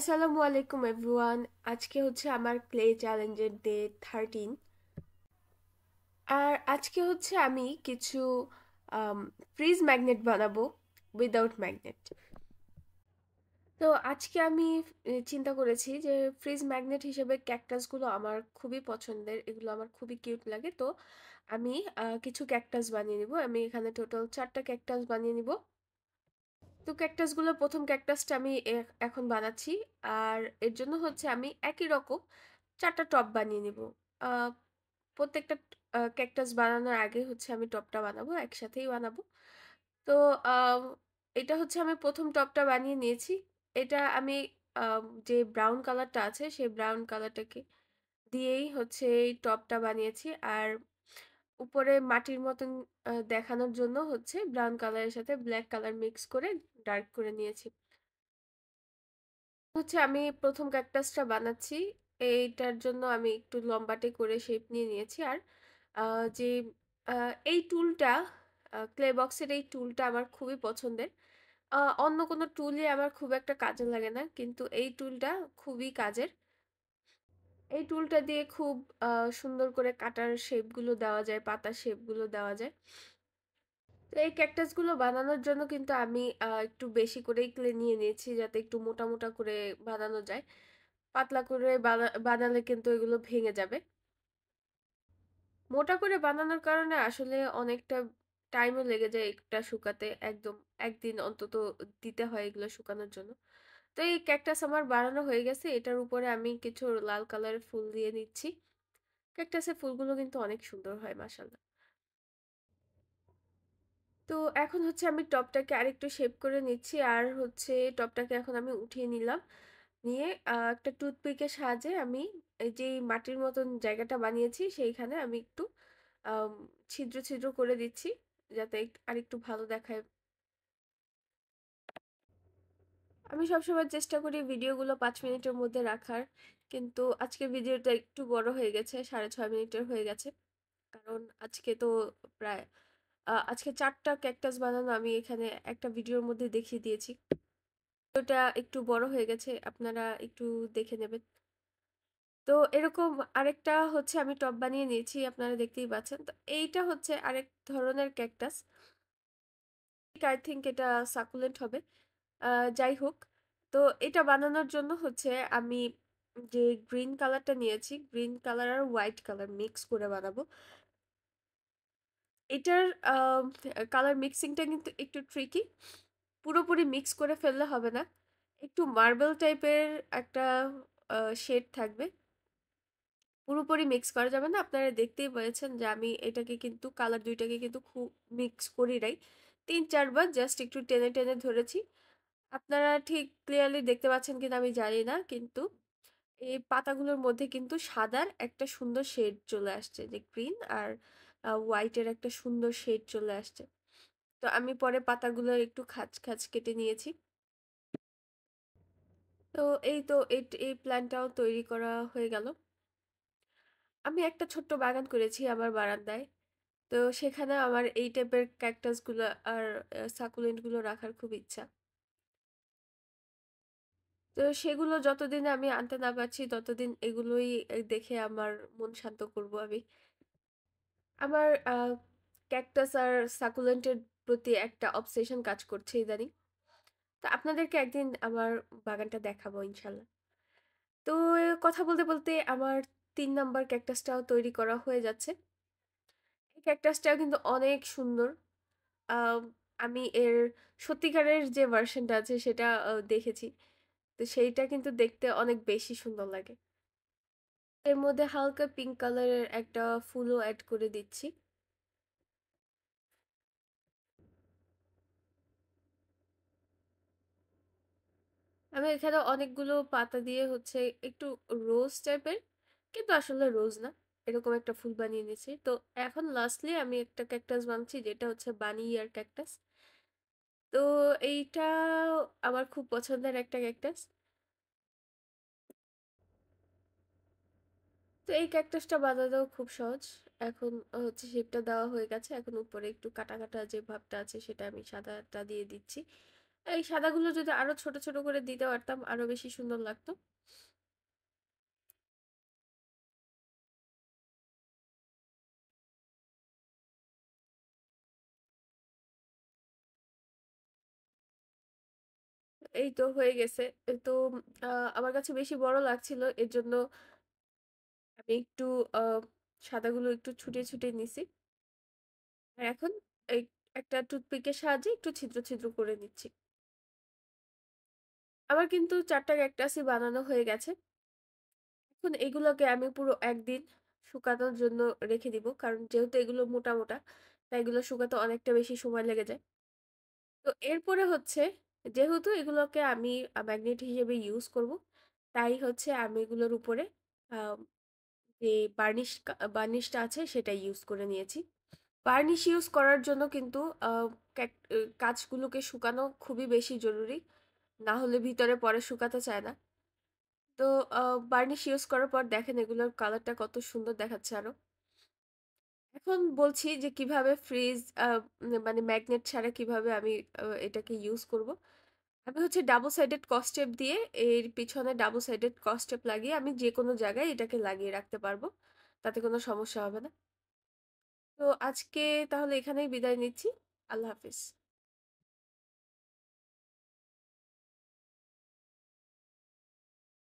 আসসালামু আলাইকুম এভরিওয়ান। আজকে হচ্ছে আমার ক্লে চ্যালেঞ্জের ডে 13। আর আজকে হচ্ছে আমি কিছু ফ্রিজ ম্যাগনেট বানাবো উইদাউট ম্যাগনেট। তো আজকে আমি চিন্তা করেছি যে ফ্রিজ ম্যাগনেট হিসেবে ক্যাকটাসগুলো আমার খুবই পছন্দের, এগুলো আমার খুবই কিউট লাগে। তো আমি কিছু ক্যাকটাস বানিয়ে নিব। আমি এখানে টোটাল 4টা ক্যাকটাস বানিয়ে নিব। তো ক্যাকটাসগুলো প্রথম ক্যাকটাসটা আমি এখন বানাচ্ছি। আর এর জন্য হচ্ছে আমি একই রকম 4টা টব বানিয়ে নিব। আহ, প্রত্যেকটা ক্যাকটাস বানানোর আগে হচ্ছে আমি টবটা বানাবো, একসাথেই বানাবো। তো আম, এটা হচ্ছে আমি প্রথম টবটা বানিয়ে নিয়েছি। এটা আমি যে ব্রাউন কালারটা আছে সেই ব্রাউন কালারটাকে দিয়েই হচ্ছে এই টবটা বানিয়েছি। আর উপরে মাটির মতন দেখানোর জন্য হচ্ছে ব্রাউন কালারের সাথে ব্ল্যাক কালার মিক্স করে ডার্ক করে নিয়েছি। হচ্ছে আমি প্রথম ক্যাকটাসটা বানাচ্ছি। এইটার জন্য আমি একটু লম্বাটে করে শেপ নিয়ে নিয়েছি। আর যে এই টুলটা, ক্লে বক্সের এই টুলটা আমার খুবই পছন্দের। অন্য কোনো টুলই আমার খুব একটা কাজে লাগে না, কিন্তু এই টুলটা খুবই কাজের। এই টুলটা দিয়ে খুব সুন্দর করে কাটার শেপগুলো দেওয়া যায়, পাতার শেপগুলো দেওয়া যায়। তো এই ক্যাকটাসগুলো বানানোর জন্য কিন্তু আমি একটু বেশি করেই ক্লে নিয়ে নিয়েছি, যাতে একটু মোটা মোটা করে বানানো যায়। পাতলা করে বানালে কিন্তু এগুলো ভেঙে যাবে। মোটা করে বানানোর কারণে আসলে অনেকটা টাইমও লেগে যায় এটা শুকাতে। একদম একদিন অন্তত দিতে হয় এগুলো শুকানোর জন্য। তো এই ক্যাকটাস আমার বানানো হয়ে গেছে। এটার উপরে আমি কিছু লাল কালারের ফুল দিয়ে নিচ্ছি। ক্যাকটাসের ফুলগুলো কিন্তু অনেক সুন্দর হয় মাশাআল্লাহ। তো এখন হচ্ছে আমি টপটাকে আরেকটু শেপ করে নিচ্ছি। আর হচ্ছে টপটাকে এখন আমি উঠিয়ে নিলাম। নিয়ে একটা টুথপিকের সাহায্যে আমি এই যে মাটির মতন জায়গাটা বানিয়েছি সেইখানে আমি একটু আম, ছিদ্র ছিদ্র করে দিচ্ছি, যাতে আরেকটু ভালো দেখায়। আমি সবসময় চেষ্টা করি ভিডিওগুলো 5 মিনিটের মধ্যে রাখার, কিন্তু আজকের ভিডিওটা একটু বড় হয়ে গেছে, 6.5 মিনিটের হয়ে গেছে। কারণ আজকে তো প্রায় আজকে 4টা ক্যাকটাস বানানো আমি এখানে একটা ভিডিওর মধ্যে দেখিয়ে দিয়েছি। ওটা একটু বড় হয়ে গেছে, আপনারা একটু দেখে নেবেন। তো এরকম আরেকটা হচ্ছে আমি টব বানিয়ে নিয়েছি, আপনারা দেখতেই পাচ্ছেন। তো এইটা হচ্ছে আরেক ধরনের ক্যাকটাস। আই থিঙ্ক এটা সাকুলেন্ট হবে। যাই হোক, তো এটা বানানোর জন্য হচ্ছে আমি যে গ্রিন কালারটা নিয়েছি, গ্রিন কালার আর হোয়াইট কালার মিক্স করে বানাবো। এটার কালার মিক্সিংটা কিন্তু একটু ট্রিকি। পুরোপুরি মিক্স করে ফেললে হবে না, একটু মার্বেল টাইপের একটা শেড থাকবে। পুরোপুরি মিক্স করা যাবে না। আপনারা দেখতেই পেয়েছেন যে আমি এটাকে কিন্তু কালার দুইটাকে কিন্তু খুব মিক্স করি নাই, 3-4 বার জাস্ট একটু টেনে টেনে ধরেছি। আপনারা ঠিক ক্লিয়ারলি দেখতে পাচ্ছেন কিনা আমি জানি না, কিন্তু এই পাতাগুলোর মধ্যে কিন্তু সাদার একটা সুন্দর শেড চলে আসছে, যে গ্রিন আর হোয়াইটের একটা সুন্দর শেড চলে আসছে। তো আমি পরে পাতাগুলোর একটু খাঁজ খাঁজ কেটে নিয়েছি। তো এই তো এই প্ল্যানটাও তৈরি করা হয়ে গেল। আমি একটা ছোট্ট বাগান করেছি আমার বারান্দায়। তো সেখানে আমার এই টাইপের ক্যাকটাস গুলো আর সাকুলেন্ট গুলো রাখার খুব ইচ্ছা। তো সেগুলো যতদিন আমি আনতে না পারছি ততদিন এগুলোই দেখে আমার মন শান্ত করব আমি। আমার ক্যাকটাস আর সাকুলেন্টের প্রতি একটা অবসেশন কাজ করছে ইদানিং। তো আপনাদেরকে একদিন আমার বাগানটা দেখাবো ইনশাল্লাহ। তো কথা বলতে বলতে আমার 3 নাম্বার ক্যাকটাসটাও তৈরি করা হয়ে যাচ্ছে। এই ক্যাকটাসটাও কিন্তু অনেক সুন্দর। আম, আমি এর সত্যিকারের যে ভার্সনটা আছে সেটা দেখেছি। তো সেইটা কিন্তু দেখতে অনেক বেশি সুন্দর লাগে। এর মধ্যে হালকা পিঙ্ক কালারের একটা ফুলও অ্যাড করে দিচ্ছি। আমি এখানে অনেকগুলো পাতা দিয়ে হচ্ছে একটু রোজ টাইপের, কিন্তু আসলে রোজ না, এরকম একটা ফুল বানিয়ে নিয়েছি। তো এখন লাস্টলি আমি একটা ক্যাকটাস বানাচ্ছি, যেটা হচ্ছে বানি ইয়ার ক্যাকটাস। তো এইটা আমার খুব পছন্দের একটা ক্যাকটাস। তো এই ক্যাকটাসটা বানানোও খুব সহজ। এখন হচ্ছে শেপটা দেওয়া হয়ে গেছে, এখন উপরে একটু কাটা কাটা যে ভাবটা আছে সেটা আমি সাদাটা দিয়ে দিচ্ছি। এই সাদাগুলো যদি আরো ছোট ছোট করে দিতে পারতাম আরো বেশি সুন্দর লাগতো। এই তো হয়ে গেছে। তো আমার কাছে বেশি বড় লাগছিল, এর জন্য আমি একটু আহ সাদাগুলো একটু ছুটিয়ে ছুটিয়ে নিছি। আর এখন এই একটা টুথপিকের সাহায্যে একটু ছিদ্র ছিদ্র করে নিচ্ছি। আমার কিন্তু 4টা ক্যাকটাসই বানানো হয়ে গেছে। এখন এগুলোকে আমি পুরো একদিন শুকানোর জন্য রেখে দিব, কারণ যেহেতু এগুলো মোটা মোটা তাই এগুলো শুকাতে অনেকটা বেশি সময় লেগে যায়। তো এরপরে হচ্ছে, যেহেতু এগুলোকে আমি ম্যাগনেট হিসেবে ইউজ করব, তাই হচ্ছে আমি এগুলোর উপরে আহ, যে বার্নিশটা আছে সেটা ইউজ করে নিয়েছি। বার্নিশ ইউজ করার জন্য কিন্তু কাঁচগুলোকে শুকানো খুবই বেশি জরুরি, না হলে ভিতরে পরে শুকাতে চায় না। তো বার্নিশ ইউজ করার পর দেখেন এগুলোর কালারটা কত সুন্দর দেখাচ্ছে আরো। এখন বলছি যে কিভাবে মানে ম্যাগনেট ছাড়া কিভাবে আমি এটাকে ইউজ করব। আমি হচ্ছে ডাবল সাইডেড কসটেপ দিয়ে, এর পিছনে ডাবল সাইডেড কসটেপ লাগিয়ে আমি যে কোনো জায়গায় এটাকে লাগিয়ে রাখতে পারবো, তাতে কোনো সমস্যা হবে না। তো আজকে তাহলে এখানেই বিদায় নিচ্ছি। আল্লাহ হাফিজ।